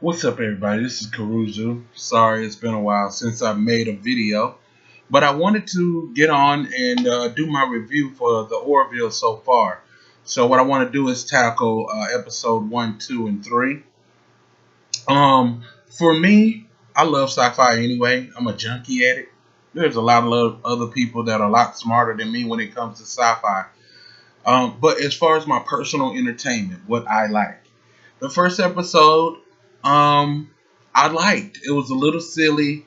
What's up, everybody? This is Karuzu. Sorry, it's been a while since I made a video, but I wanted to get on and do my review for the Orville so far. So what I want to do is tackle episode 1, 2, and 3. For me, I love sci-fi anyway. I'm a junkie at it. There's a lot of other people that are a lot smarter than me when it comes to sci-fi. But as far as my personal entertainment, what I like. The first episode, I liked. It was a little silly,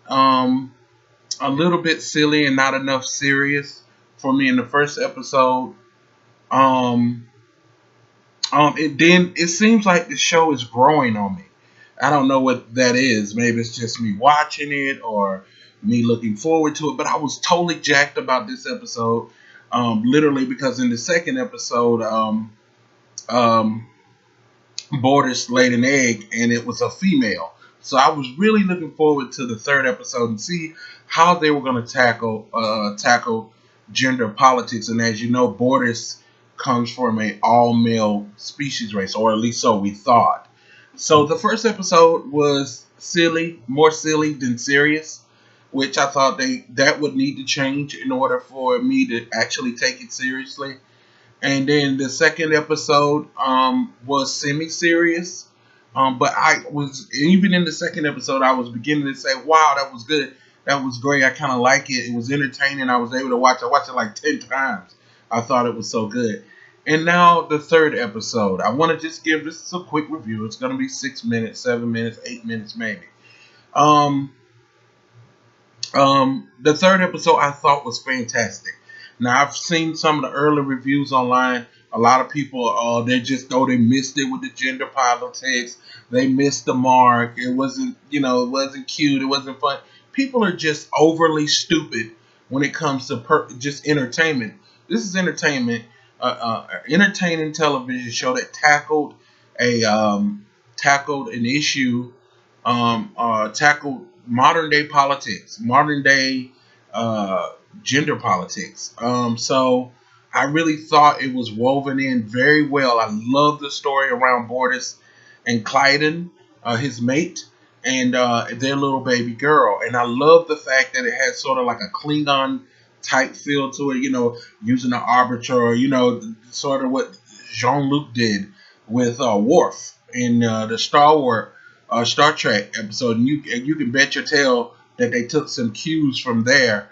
a little bit silly and not enough serious for me in the first episode. Um, it seems like the show is growing on me. I don't know what that is. Maybe it's just me watching it or me looking forward to it. But I was totally jacked about this episode, literally because in the second episode, um, Borders laid an egg and it was a female. So I was really looking forward to the third episode and see how they were going to tackle gender politics. And as you know, Borders comes from a all male species race, or at least so we thought. So the first episode was silly, more silly than serious, which I thought that would need to change in order for me to actually take it seriously. And then the second episode was semi-serious. But I was, even in the second episode, I was beginning to say, wow, that was good. That was great. I kind of like it. It was entertaining. I was able to watch it. I watched it like 10 times. I thought it was so good. And now the third episode. I want to just give this a quick review. It's going to be 6 minutes, 7 minutes, 8 minutes maybe. Um, the third episode I thought was fantastic. Now I've seen some of the early reviews online. A lot of people, they just they missed it with the gender politics. They missed the mark. It wasn't, it wasn't cute. It wasn't fun. People are just overly stupid when it comes to just entertainment. This is entertainment, entertaining television show that tackled an issue, tackled modern day politics, modern day gender politics. So I really thought it was woven in very well. I love the story around Borders and Clyden, his mate, and their little baby girl. And I love the fact that it had sort of like a Klingon type feel to it, using the Arbiter, sort of what Jean-Luc did with Worf in the Star Trek episode. And you can bet your tail that they took some cues from there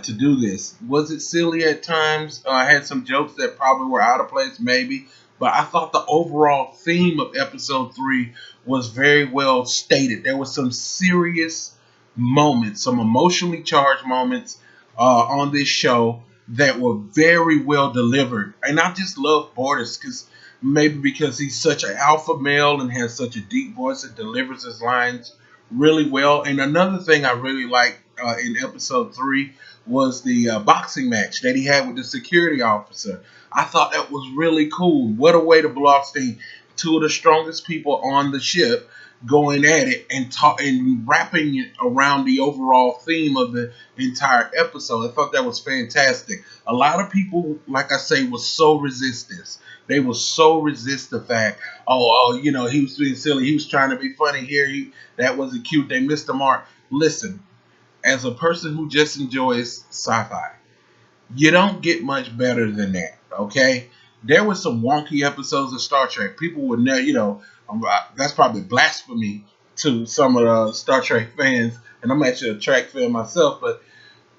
to do this. Was it silly at times? I had some jokes that probably were out of place, maybe. But I thought the overall theme of episode 3 was very well stated. There were some serious moments, some emotionally charged moments on this show that were very well delivered. And I just love Borders because he's such an alpha male and has such a deep voice that delivers his lines really well. And another thing I really liked in episode 3 was the boxing match that he had with the security officer. I thought that was really cool. What a way to blow off steam. Two of the strongest people on the ship going at it and wrapping it around the overall theme of the entire episode. I thought that was fantastic. A lot of people, like I say, was so resistant. They will so resist the fact, he was being silly. He was trying to be funny here. That wasn't cute. They missed the mark. Listen, as a person who just enjoys sci-fi, you don't get much better than that, okay? There were some wonky episodes of Star Trek. People would never, that's probably blasphemy to some of the Star Trek fans, and I'm actually a Trek fan myself, but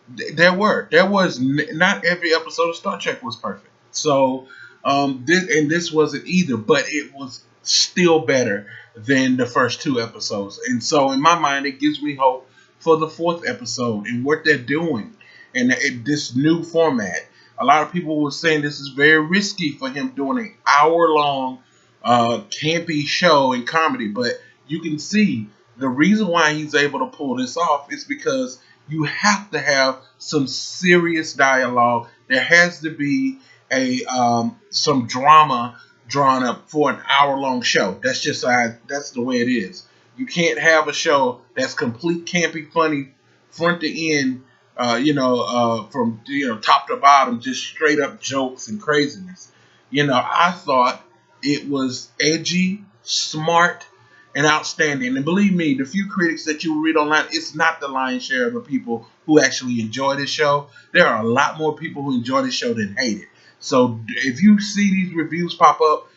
not every episode of Star Trek was perfect. So, this wasn't either, but it was still better than the first 2 episodes. And so in my mind, it gives me hope for the 4th episode and what they're doing and this new format. A lot of people were saying this is very risky for him doing an hour-long campy show in comedy, but you can see the reason why he's able to pull this off is because you have to have some serious dialogue. There has to be some drama drawn up for an hour-long show. That's the way it is. You can't have a show that's complete campy, funny, front to end, from top to bottom, just straight up jokes and craziness. I thought it was edgy, smart, and outstanding. And believe me, the few critics that you read online, it's not the lion's share of the people who actually enjoy this show. There are a lot more people who enjoy this show than hate it. So if you see these reviews pop up,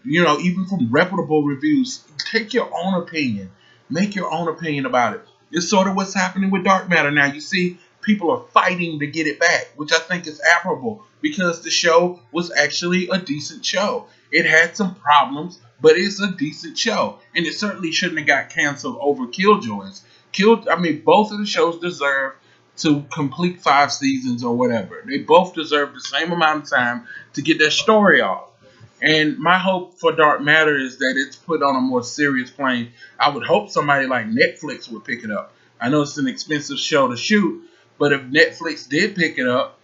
even from reputable reviews, take your own opinion. Make your own opinion about it. It's sort of what's happening with Dark Matter now. You see, people are fighting to get it back, which I think is admirable because the show was actually a decent show. It had some problems, but it's a decent show, and it certainly shouldn't have got canceled over Killjoys. Both of the shows deserve to complete 5 seasons or whatever. They both deserve the same amount of time to get their story off. And my hope for Dark Matter is that it's put on a more serious plane. I would hope somebody like Netflix would pick it up. I know it's an expensive show to shoot, but if Netflix did pick it up,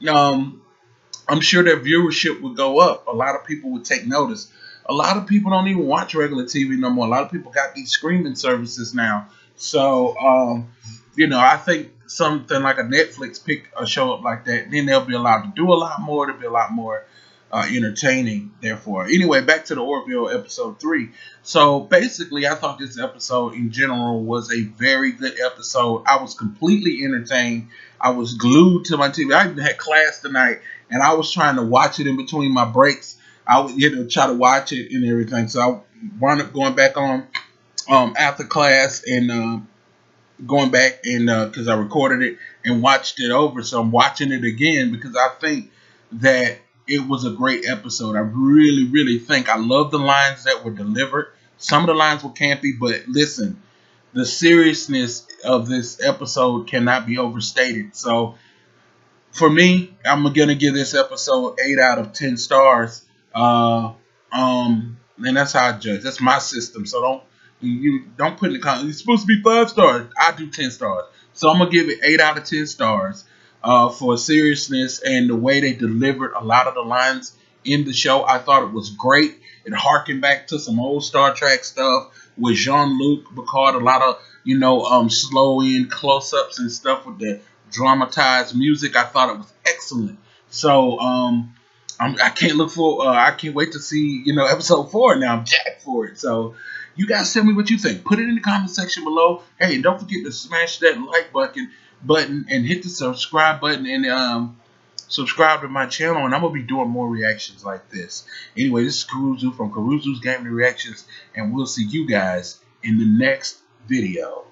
I'm sure their viewership would go up. A lot of people would take notice. A lot of people don't even watch regular TV no more. A lot of people got these streaming services now. So, I think something like a Netflix pick a show up like that, then they'll be allowed to do a lot more. They'll be a lot more entertaining, therefore. Anyway, back to the Orville episode 3. So basically, I thought this episode in general was a very good episode. I was completely entertained. I was glued to my TV. I even had class tonight, and I was trying to watch it in between my breaks. I would try to watch it and everything. So I wound up going back on after class and going back and because I recorded it and watched it over. So I'm watching it again because I think that it was a great episode. I really, really think I love the lines that were delivered. Some of the lines were campy, but listen, the seriousness of this episode cannot be overstated. So for me, I'm gonna give this episode 8 out of 10 stars. And that's how I judge. That's my system. So don't put in the comments. It's supposed to be 5 stars. I do 10 stars. So I'm gonna give it 8 out of 10 stars. For seriousness and the way they delivered a lot of the lines in the show. I thought it was great. It harkened back to some old Star Trek stuff with Jean-Luc Picard, a lot of, slow in close-ups and stuff with the dramatized music. I thought it was excellent. So, I can't wait to see, episode 4 now. I'm jacked for it. So, you guys tell me what you think. Put it in the comment section below. Hey, and don't forget to smash that like button and hit the subscribe button and subscribe to my channel, and I'm gonna be doing more reactions like this. Anyway, this is Caruzu from Caruzu's Gaming Reactions, and we'll see you guys in the next video.